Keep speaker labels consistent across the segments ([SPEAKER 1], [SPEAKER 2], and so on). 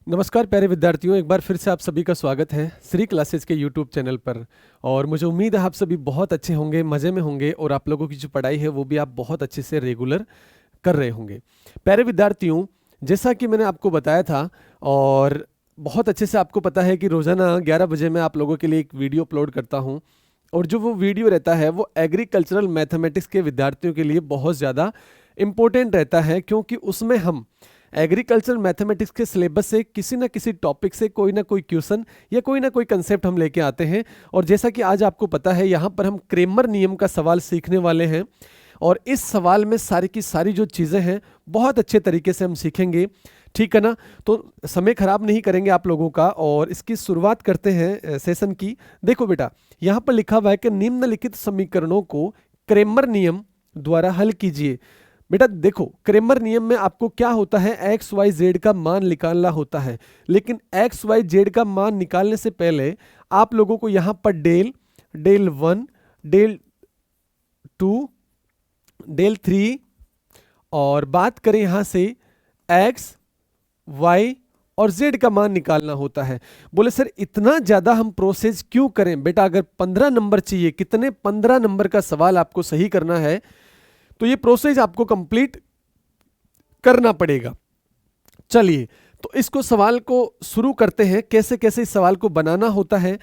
[SPEAKER 1] नमस्कार प्यारे विद्यार्थियों, एक बार फिर से आप सभी का स्वागत है श्री क्लासेस के यूट्यूब चैनल पर। और मुझे उम्मीद है आप सभी बहुत अच्छे होंगे, मज़े में होंगे और आप लोगों की जो पढ़ाई है वो भी आप बहुत अच्छे से रेगुलर कर रहे होंगे। प्यारे विद्यार्थियों, जैसा कि मैंने आपको बताया था और बहुत अच्छे से आपको पता है कि रोज़ाना 11 बजे मैं आप लोगों के लिए एक वीडियो अपलोड करता हूँ। और जो वो वीडियो रहता है वो एग्रीकल्चरल मैथमेटिक्स के विद्यार्थियों के लिए बहुत ज़्यादा इम्पोर्टेंट रहता है, क्योंकि उसमें हम एग्रीकल्चर मैथमेटिक्स के सिलेबस से किसी ना किसी टॉपिक से कोई ना कोई क्वेश्चन या कोई ना कोई कंसेप्ट हम लेके आते हैं। और जैसा कि आज आपको पता है, यहाँ पर हम क्रेमर नियम का सवाल सीखने वाले हैं और इस सवाल में सारी की सारी जो चीज़ें हैं बहुत अच्छे तरीके से हम सीखेंगे, ठीक है ना। तो समय खराब नहीं करेंगे आप लोगों का और इसकी शुरुआत करते हैं सेशन की। देखो बेटा, यहाँ पर लिखा हुआ है कि निम्नलिखित समीकरणों को क्रेमर नियम द्वारा हल कीजिए। बेटा देखो, क्रेमर नियम में आपको क्या होता है, एक्स वाई जेड का मान निकालना होता है। लेकिन एक्स वाई जेड का मान निकालने से पहले आप लोगों को यहाँ पर डेल, डेल 1, डेल 2, डेल 3 और बात करें यहाँ से एक्स वाई और जेड का मान निकालना होता है। बोले सर इतना ज़्यादा हम प्रोसेस क्यों करें? बेटा अगर 15 नंबर चाहिए, कितने 15 नंबर का सवाल आपको सही करना है तो ये प्रोसेस आपको कंप्लीट करना पड़ेगा। चलिए तो इसको सवाल को शुरू करते हैं, कैसे कैसे इस सवाल को बनाना होता है।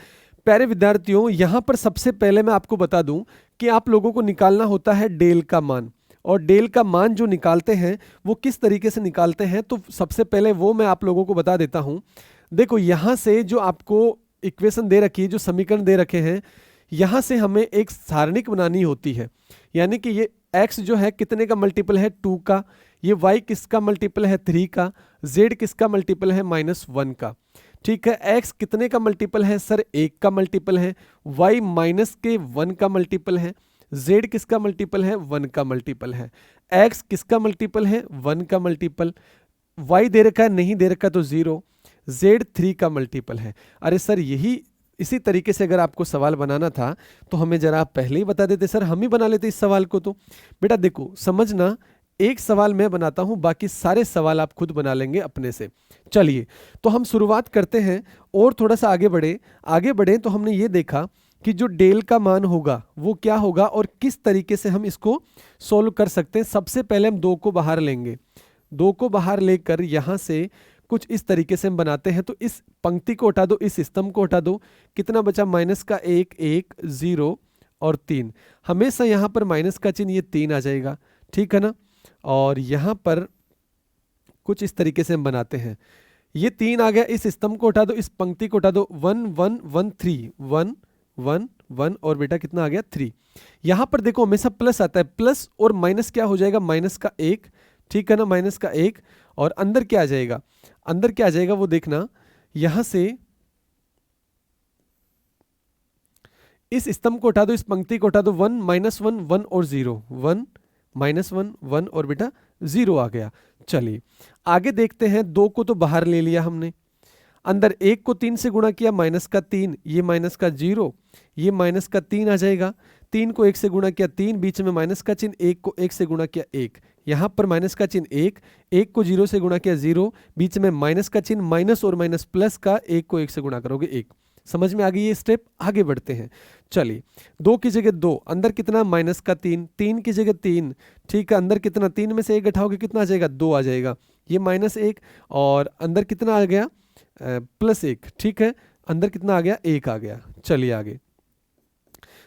[SPEAKER 1] प्यारे विद्यार्थियों, यहां पर सबसे पहले मैं आपको बता दूं कि आप लोगों को निकालना होता है डेल का मान। और डेल का मान जो निकालते हैं वो किस तरीके से निकालते हैं, तो सबसे पहले वो मैं आप लोगों को बता देता हूं। देखो यहां से जो आपको इक्वेशन दे रखी है, जो समीकरण दे रखे हैं, यहां से हमें एक सारणिक बनानी होती है। यानी कि ये x जो है कितने का मल्टीपल है, 2 का, ये y किसका मल्टीपल है, 3 का, z किसका मल्टीपल है, -1 का। ठीक है, x कितने का मल्टीपल है सर, 1 का मल्टीपल है, y माइनस के 1 का मल्टीपल है, z किसका मल्टीपल है, 1 का मल्टीपल है, x किसका मल्टीपल है, 1 का मल्टीपल, y दे रखा है, नहीं दे रखा तो 0, z 3 का मल्टीपल है। अरे सर यही इसी तरीके से अगर आपको सवाल बनाना था तो हमें जरा आप पहले ही बता देते, सर हम ही बना लेते इस सवाल को। तो बेटा देखो समझना, एक सवाल मैं बनाता हूं, बाकी सारे सवाल आप खुद बना लेंगे अपने से। चलिए तो हम शुरुआत करते हैं और थोड़ा सा आगे बढ़े तो हमने ये देखा कि जो डेल का मान होगा वो क्या होगा और किस तरीके से हम इसको सोल्व कर सकते हैं। सबसे पहले हम 2 को बाहर लेंगे, 2 को बाहर लेकर यहां से कुछ इस तरीके से हम बनाते हैं। तो इस पंक्ति को हटा दो, इस स्तंभ को हटा दो, कितना बचा, माइनस का 1, 1, 0 और 3। हमेशा यहां पर माइनस का चिन्ह, ये 3 आ जाएगा, ठीक है ना। और यहां पर कुछ इस तरीके से हम बनाते हैं, ये 3 आ गया, इस स्तंभ को हटा दो, इस पंक्ति को हटा दो, 1, 1, 1, 3, 1, 1, 1 और बेटा कितना आ गया, 3। यहां पर देखो हमेशा प्लस आता है, प्लस और माइनस क्या हो जाएगा, माइनस का 1, ठीक है ना, माइनस का 1। और अंदर क्या आ जाएगा, अंदर क्या आ जाएगा वो देखना, यहां से इस स्तंभ को हटा दो, इस पंक्ति को हटा दो, 1, -1, 1 और 0, 1, -1, 1 और बेटा 0 आ गया। चलिए आगे देखते हैं, 2 को तो बाहर ले लिया हमने, अंदर 1 को 3 से गुणा किया, माइनस का 3, ये माइनस का 0, ये माइनस का 3 आ जाएगा, 3 को 1 से गुणा किया 3, बीच में माइनस का चिन्ह, 1 को 1 से गुणा किया 1, यहां पर माइनस का चिन्ह 1, 1 को 0 से गुणा किया 0, बीच में माइनस का चिन्ह, माइनस और माइनस प्लस का, 1 को 1 से गुणा करोगे 1। समझ में आ गई ये स्टेप, आगे बढ़ते हैं। चलिए 2 की जगह 2, अंदर कितना, माइनस का 3, 3 की जगह 3, ठीक है, अंदर कितना, 3 में से 1 घटाओगे कितना आ जाएगा, 2 आ जाएगा, ये -1 और अंदर कितना आ गया, +1, ठीक है, अंदर कितना आ गया, 1 आ गया। चलिए आगे,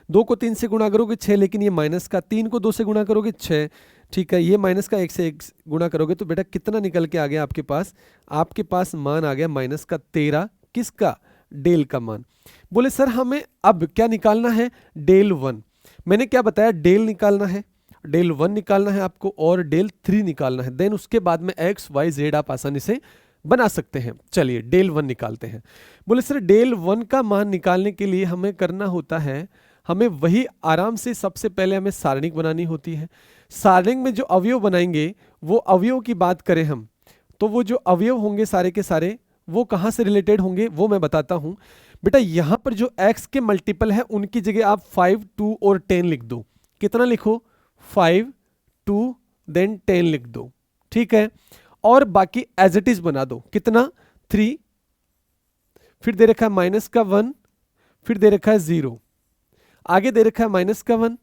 [SPEAKER 1] 2 को 3 से गुणा करोगे 6, लेकिन ये माइनस का, 3 को 2 से गुणा करोगे 6, ठीक है, ये माइनस का 1 से 1 गुणा करोगे तो बेटा कितना निकल के आ गया आपके पास मान आ गया -13, किसका, डेल का मान। बोले सर हमें अब क्या निकालना है, डेल 1। मैंने क्या बताया, डेल निकालना है, डेल 1 निकालना है आपको और डेल 3 निकालना है, देन उसके बाद में एक्स वाई जेड आप आसानी से बना सकते हैं। चलिए डेल 1 निकालते हैं। बोले सर डेल 1 का मान निकालने के लिए हमें करना होता है, हमें वही आराम से सबसे पहले हमें सारणिक बनानी होती है। सारणिक में जो अवयव बनाएंगे, वो अवयव की बात करें हम तो वो जो अवयव होंगे सारे के सारे वो कहां से रिलेटेड होंगे वो मैं बताता हूं। बेटा यहां पर जो x के मल्टीपल है उनकी जगह आप 5, 2 और 10 लिख दो। कितना लिखो, 5, 2 देन 10 लिख दो, ठीक है। और बाकी एज इट इज बना दो, कितना, 3, फिर दे रखा है माइनस का 1, फिर दे रखा है 0, आगे दे रखा है माइनस का 1,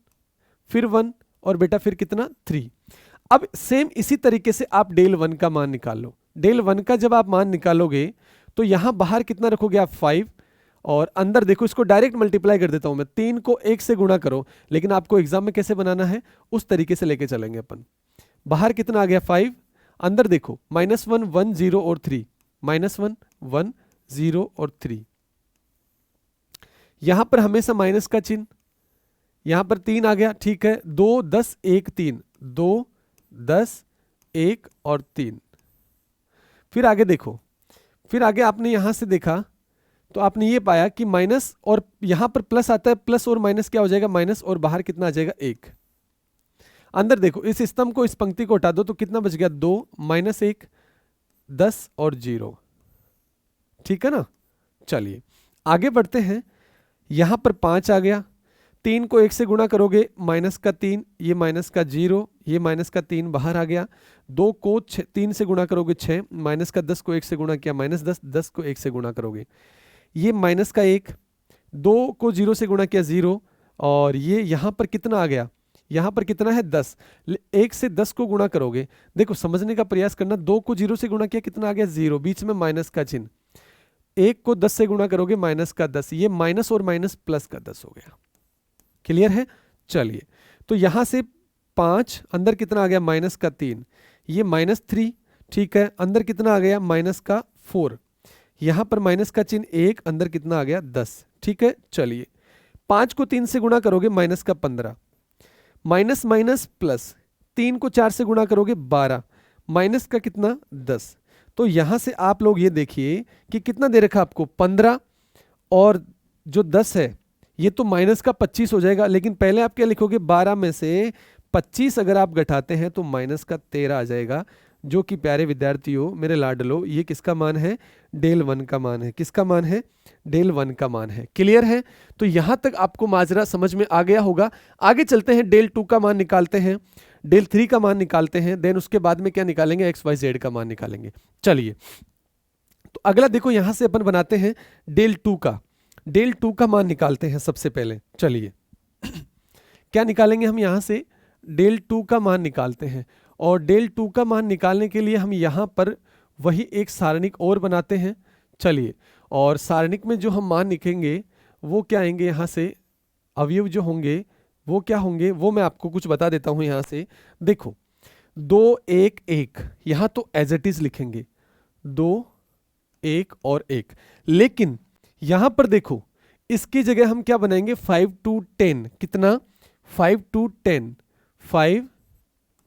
[SPEAKER 1] फिर 1 और बेटा फिर कितना 3। अब सेम इसी तरीके से आप डेल 1 का मान निकाल लो। डेल 1 का जब आप मान निकालोगे तो यहां बाहर कितना रखोगे आप 5, और अंदर देखो इसको डायरेक्ट मल्टीप्लाई कर देता हूं मैं, 3 को 1 से गुणा करो, लेकिन आपको एग्जाम में कैसे बनाना है उस तरीके से लेके चलेंगे अपन। बाहर कितना आ गया 5, अंदर देखो -1 1 0 और 3, -1 1 0 और 3, यहां पर हमेशा माइनस का चिन्ह, यहां पर 3 आ गया, ठीक है, 2 10 1 3, 2 10 1 और 3। फिर आगे देखो, फिर आगे आपने यहां से देखा तो आपने ये पाया कि माइनस और यहां पर प्लस आता है, प्लस और माइनस क्या हो जाएगा, माइनस, और बाहर कितना आ जाएगा 1। अंदर देखो इस स्तंभ को, इस पंक्ति को हटा दो तो कितना बच गया 2 -1 10 और 0, ठीक है ना। चलिए आगे बढ़ते हैं, यहां पर 5 आ गया, 3 को 1 से गुणा करोगे माइनस का 3, ये माइनस का 0, ये माइनस का 3 बाहर आ गया, 2 को 3 से गुणा करोगे 6, माइनस का 10 को 1 से गुणा किया -10, 10 को 1 से गुणा करोगे ये माइनस का 1, 2 को 0 से गुणा किया 0, और ये यहां पर कितना आ गया, यहां पर कितना है 10, 1 से 10 को गुणा करोगे, देखो समझने का प्रयास करना, 2 को 0 से गुणा किया कितना आ गया 0, बीच में माइनस का चिन्ह, 1 को 10 से गुणा करोगे माइनस का 10, ये माइनस और माइनस प्लस का 10 हो गया। क्लियर है। चलिए तो यहां से 5, अंदर कितना आ गया माइनस का 3, ये -3, ठीक है, अंदर कितना आ गया माइनस का 4, यहां पर माइनस का चिन्ह 1, अंदर कितना आ गया 10, ठीक है। चलिए 5 को 3 से गुणा करोगे माइनस का 15, माइनस माइनस प्लस, 3 को 4 से गुणा करोगे 12, माइनस का कितना 10। तो यहां से आप लोग ये देखिए कि कितना दे रखा आपको 15, और जो 10 है ये तो माइनस का 25 हो जाएगा, लेकिन पहले आप क्या लिखोगे, 12 में से 25 अगर आप घटाते हैं तो माइनस का 13 आ जाएगा, जो कि प्यारे विद्यार्थियों मेरे लाडलो ये किसका मान है, डेल 1 का मान है। किसका मान है, डेल 1 का मान है। क्लियर है। तो यहां तक आपको माजरा समझ में आ गया होगा। आगे चलते हैं, डेल 2 का मान निकालते हैं, डेल 3 का मान निकालते हैं, देन उसके बाद में क्या निकालेंगे, XYZ का मान निकालेंगे। चलिए तो अगला देखो, यहां से अपन बनाते हैं डेल 2 का, डेल 2 का मान निकालते हैं सबसे पहले। चलिए क्या निकालेंगे हम, यहां से डेल 2 का मान निकालते हैं, और डेल 2 का मान निकालने के लिए हम यहां पर वही एक सारणिक और बनाते हैं। चलिए, और सारणिक में जो हम मान लिखेंगे वो क्या आएंगे, यहां से अवयव जो होंगे वो क्या होंगे, वो मैं आपको कुछ बता देता हूं। यहां से देखो 2 1 1, यहां तो एज इट इज लिखेंगे 2 1 और 1, लेकिन यहां पर देखो इसकी जगह हम क्या बनाएंगे 5 2 10, कितना 5 2 10, 5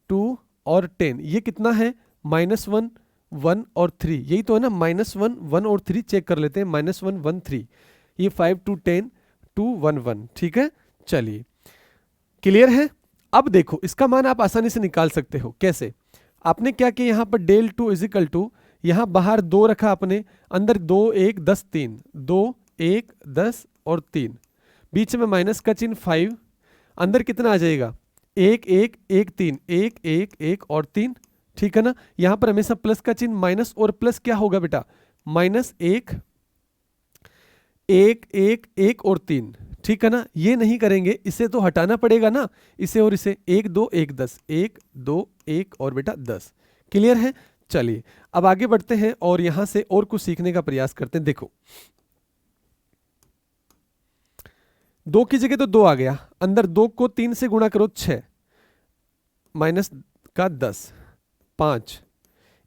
[SPEAKER 1] 2 और 10, ये कितना है -1 1 और 3, यही तो है ना, -1 1 और 3 चेक कर लेते हैं, -1 1 3, ये 5 2 10 2 1 1, ठीक है। चलिए क्लियर है। अब देखो इसका मान आप आसानी से निकाल सकते हो। कैसे, आपने क्या किया, यहां पर डेल 2 इजिकल टू, यहां बाहर 2 रखा आपने, अंदर 2 1 10 3, 2 1 10 और 3, बीच में माइनस का चिन्ह 5, अंदर कितना आ जाएगा 1 1 1 3, 1 1 1 और 3, ठीक है ना। यहां पर हमेशा प्लस का चिन्ह, माइनस और प्लस क्या होगा बेटा, -1 1 1 1 और 3, ठीक है ना। ये नहीं करेंगे, इसे तो हटाना पड़ेगा ना, इसे और इसे, 1 2 1 10, 1 2 1 और बेटा 10। क्लियर है। चलिए अब आगे बढ़ते हैं और यहां से और कुछ सीखने का प्रयास करते हैं। देखो 2 की जगह तो 2 आ गया, अंदर 2 को 3 से गुणा करो 6, माइनस का 10, 5,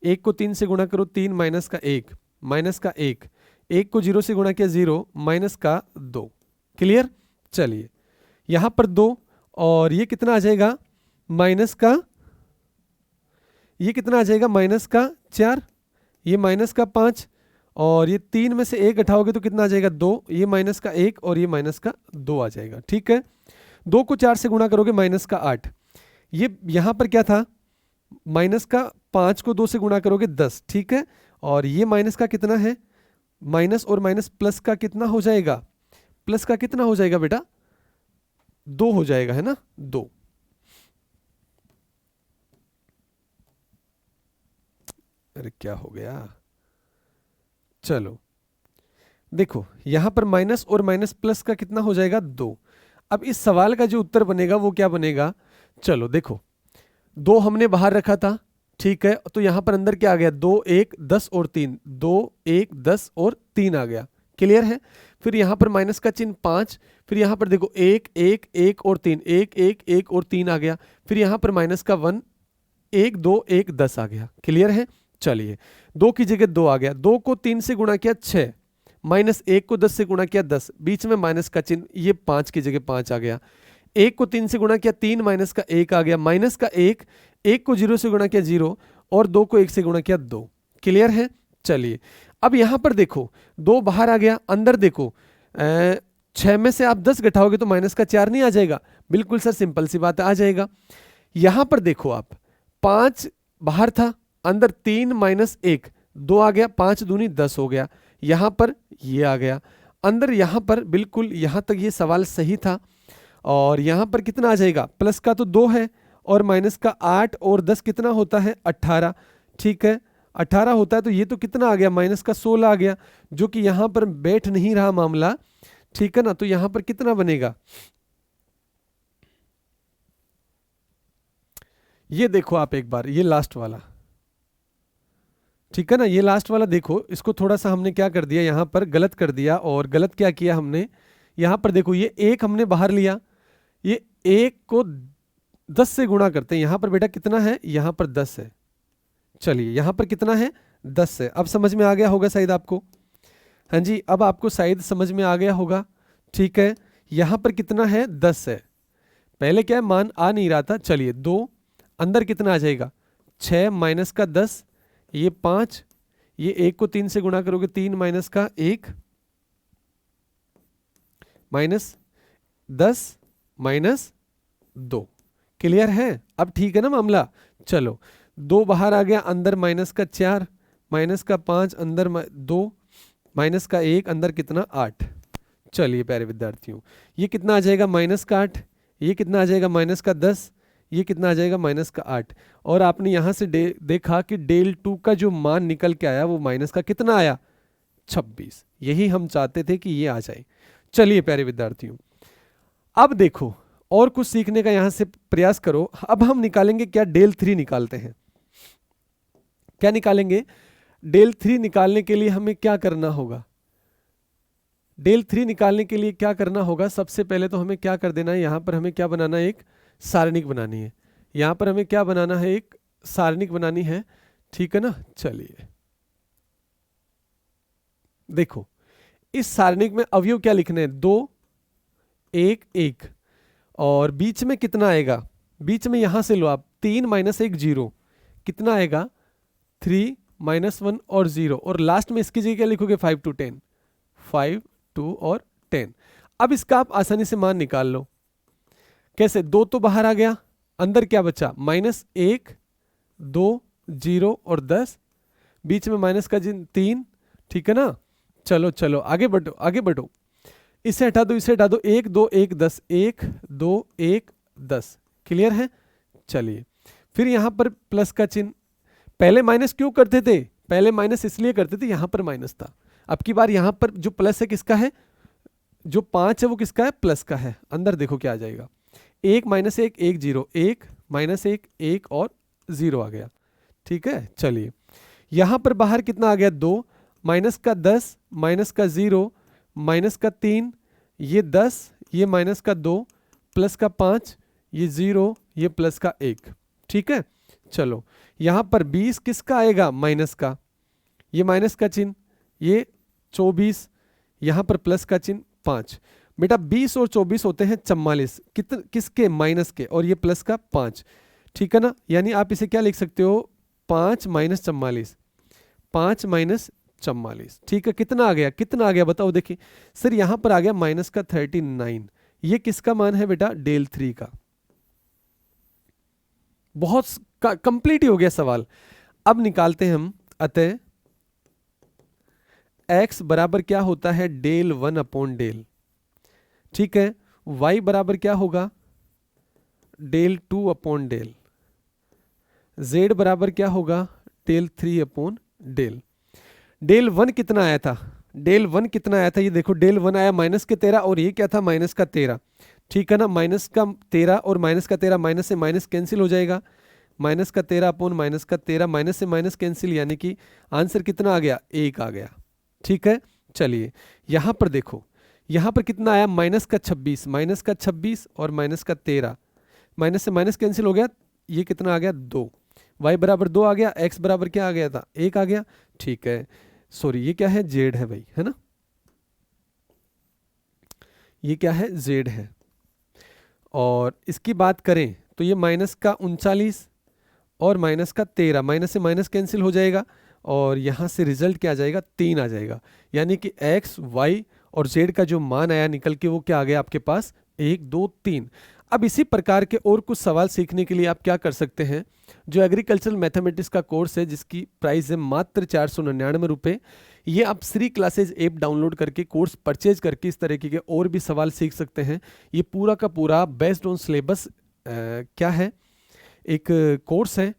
[SPEAKER 1] 1 को 3 से गुणा करो 3, माइनस का 1, माइनस का 1, 1 को 0 से गुणा किया 0, माइनस का 2। क्लियर। चलिए यहां पर 2, और ये कितना आ जाएगा माइनस का, ये कितना आ जाएगा माइनस का 4, ये माइनस का 5, और ये 3 में से 1 घटाओगे तो कितना आ जाएगा 2, ये माइनस का 1 और ये माइनस का 2 आ जाएगा, ठीक है। 2 को 4 से गुणा करोगे माइनस का 8, ये यहां पर क्या था माइनस का 5 को 2 से गुणा करोगे 10, ठीक है। और ये माइनस का कितना है, माइनस और माइनस प्लस का कितना हो जाएगा, प्लस का कितना हो जाएगा बेटा 2 हो जाएगा, है ना 2। अरे क्या हो गया, चलो देखो यहां पर माइनस और माइनस प्लस का कितना हो जाएगा 2। अब इस सवाल का जो उत्तर बनेगा वो क्या बनेगा, चलो देखो 2 हमने बाहर रखा था, ठीक है, तो यहां पर अंदर क्या आ गया 2 1 10 और 3, 2 1 10 और 3 आ गया, क्लियर है। फिर यहां पर माइनस का चिन्ह 5, फिर यहां पर देखो 1 1 1 और 3, 1 1 1 और 3 आ गया, फिर यहां पर माइनस का 1 1 2 1 10 आ गया, क्लियर है। चलिए 2 की जगह 2 आ गया, 2 को 3 से गुणा किया 6, माइनस 1 को 10 से गुणा किया 10, बीच में माइनस का चिन्ह, ये 5 की जगह 5 आ गया। 1 को 3 से गुणा किया 3, माइनस का 1 आ गया, माइनस का 1, 1 को 0 से गुणा किया 0 और 2 को 1 से गुणा किया 2, क्लियर है। चलिए अब यहां पर देखो 2 बाहर आ गया, अंदर देखो 6 में से आप 10 घटाओगे तो माइनस का 4 नहीं आ जाएगा, बिल्कुल सर सिंपल सी बात आ जाएगा। यहां पर देखो आप 5 बाहर था, अंदर 3 माइनस 1 2 आ गया, 5 दूनी 10 हो गया, यहां पर ये आ गया अंदर, यहां पर बिल्कुल यहां तक ये सवाल सही था। और यहां पर कितना आ जाएगा, प्लस का तो 2 है और माइनस का 8 और 10 कितना होता है 18, ठीक है 18 होता है, तो ये तो कितना आ गया माइनस का 16 आ गया, जो कि यहां पर बैठ नहीं रहा मामला, ठीक है ना। तो यहां पर कितना बनेगा, ये देखो आप एक बार, ये लास्ट वाला, ठीक है ना, ये लास्ट वाला देखो, इसको थोड़ा सा हमने क्या कर दिया, यहां पर गलत कर दिया। और गलत क्या किया हमने, यहां पर देखो ये 1 हमने बाहर लिया, ये 1 को 10 से गुणा करते हैं, यहां पर बेटा कितना है, यहां पर 10 है। चलिए यहां पर कितना है 10 है, अब समझ में आ गया होगा शायद आपको, हाँ जी अब आपको शायद समझ में आ गया होगा, ठीक है। यहां पर कितना है 10 है, पहले क्या है मान आ नहीं रहा था। चलिए 2 अंदर कितना आ जाएगा 6 माइनस का 10, ये 5, ये 1 को 3 से गुणा करोगे 3 माइनस का 1 माइनस 10 माइनस 2, क्लियर है। अब ठीक है ना मामला। चलो 2 बाहर आ गया, अंदर माइनस का 4 माइनस का 5, अंदर 2 माइनस का 1, अंदर कितना 8। चलिए प्यारे विद्यार्थियों ये कितना आ जाएगा माइनस का 8, ये कितना आ जाएगा माइनस का 10, ये कितना आ जाएगा माइनस का 8। और आपने यहां से देखा कि डेल 2 का जो मान निकल के आया वो माइनस का कितना आया 26, यही हम चाहते थे कि ये आ जाए। चलिए प्यारे विद्यार्थियों अब देखो और कुछ सीखने का यहां से प्रयास करो। अब हम निकालेंगे क्या, डेल 3 निकालते हैं। क्या निकालेंगे, डेल 3 निकालने के लिए हमें क्या करना होगा, डेल 3 निकालने के लिए क्या करना होगा, सबसे पहले तो हमें क्या कर देना है, यहां पर हमें क्या बनाना है, एक सारणिक बनानी है। यहां पर हमें क्या बनाना है, एक सारणिक बनानी है, ठीक है ना। चलिए देखो इस सारणिक में अवयव क्या लिखने हैं, 2 1 1 और बीच में कितना आएगा, बीच में यहां से लो आप 3 माइनस 1 0, कितना आएगा 3 माइनस 1 और 0, और लास्ट में इसकी जगह क्या लिखोगे 5 to 10, 5 2 और 10। अब इसका आप आसानी से मान निकाल लो, कैसे, 2 तो बाहर आ गया, अंदर क्या बचा माइनस 1 2 0 और 10, बीच में माइनस का चिन्ह 3, ठीक है ना। चलो चलो आगे बढ़ो आगे बढ़ो, इसे हटा दो इसे हटा दो, 1 2 1 10, 1 2 1 10, क्लियर है। चलिए फिर यहां पर प्लस का चिन्ह, पहले माइनस क्यों करते थे, पहले माइनस इसलिए करते थे यहां पर माइनस था, अब की बार यहां पर जो प्लस है किसका है, जो 5 है वो किसका है, प्लस का है। अंदर देखो क्या आ जाएगा, 1 माइनस 1 1 0, 1 माइनस 1 1 और 0 आ गया, ठीक है। चलिए यहां पर बाहर कितना आ गया 2, माइनस का 10 माइनस का 0 माइनस का 3, ये 10 ये माइनस का 2 प्लस का 5 ये 0 ये प्लस का 1, ठीक है। चलो यहां पर 20 किसका आएगा, माइनस का, ये माइनस का चिन्ह, ये 24, यहां पर प्लस का चिन्ह 5। बेटा 20 और 24 होते हैं 44, किसके, माइनस के, और ये प्लस का 5, ठीक है ना। यानी आप इसे क्या लिख सकते हो 5 माइनस 44, 5 माइनस 44, ठीक है। कितना आ गया, कितना आ गया बताओ, देखिए सर यहां पर आ गया माइनस का 39, ये किसका मान है बेटा, डेल 3 का। बहुत कंप्लीट ही हो गया सवाल। अब निकालते हैं हम, अतः x बराबर क्या होता है, डेल 1 अपॉन डेल, ठीक है। y बराबर क्या होगा, डेल 2 अपॉन डेल, z बराबर क्या होगा, del 3 upon del. Del one कितना आया था, डेल वन कितना आया था, ये देखो डेल वन आया -13 और ये क्या था -13। ठीक है ना, -13 और -13 माइनस से माइनस कैंसिल हो जाएगा, -13 अपॉन -13 माइनस से माइनस कैंसिल, यानी कि आंसर कितना आ गया, 1 आ गया। ठीक है, चलिए यहां पर देखो, यहां पर कितना आया -26, -26 और -13, माइनस से माइनस कैंसिल हो गया, ये कितना आ गया 2, y बराबर 2 आ गया, x बराबर क्या आ गया था 1 आ गया। ठीक है, सॉरी ये क्या है, z है भाई, है ना, ये क्या है, z है। और इसकी बात करें तो ये -39 और -13, माइनस से माइनस कैंसिल हो जाएगा और यहाँ से रिजल्ट क्या आ जाएगा, 3 आ जाएगा। यानी कि x, y और z का जो मान आया निकल के वो क्या आ गया आपके पास, 1 2 3। अब इसी प्रकार के और कुछ सवाल सीखने के लिए आप क्या कर सकते हैं, जो एग्रीकल्चरल मैथमेटिक्स का कोर्स है जिसकी प्राइस है मात्र 499 रुपये, ये आप श्री क्लासेज ऐप डाउनलोड करके कोर्स परचेज करके इस तरीके के और भी सवाल सीख सकते हैं। ये पूरा का पूरा बेस्ड ऑन सिलेबस क्या है, एक कोर्स है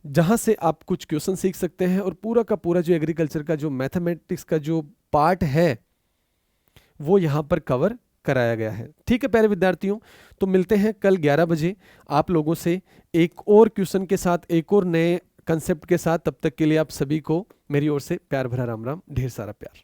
[SPEAKER 1] जहाँ से आप कुछ क्वेश्चन सीख सकते हैं और पूरा का पूरा जो एग्रीकल्चर का जो मैथमेटिक्स का जो पार्ट है वो यहाँ पर कवर कराया गया है। ठीक है प्यारे विद्यार्थियों, तो मिलते हैं कल 11 बजे आप लोगों से एक और क्वेश्चन के साथ, एक और नए कंसेप्ट के साथ। तब तक के लिए आप सभी को मेरी ओर से प्यार भरा राम राम, ढेर सारा प्यार।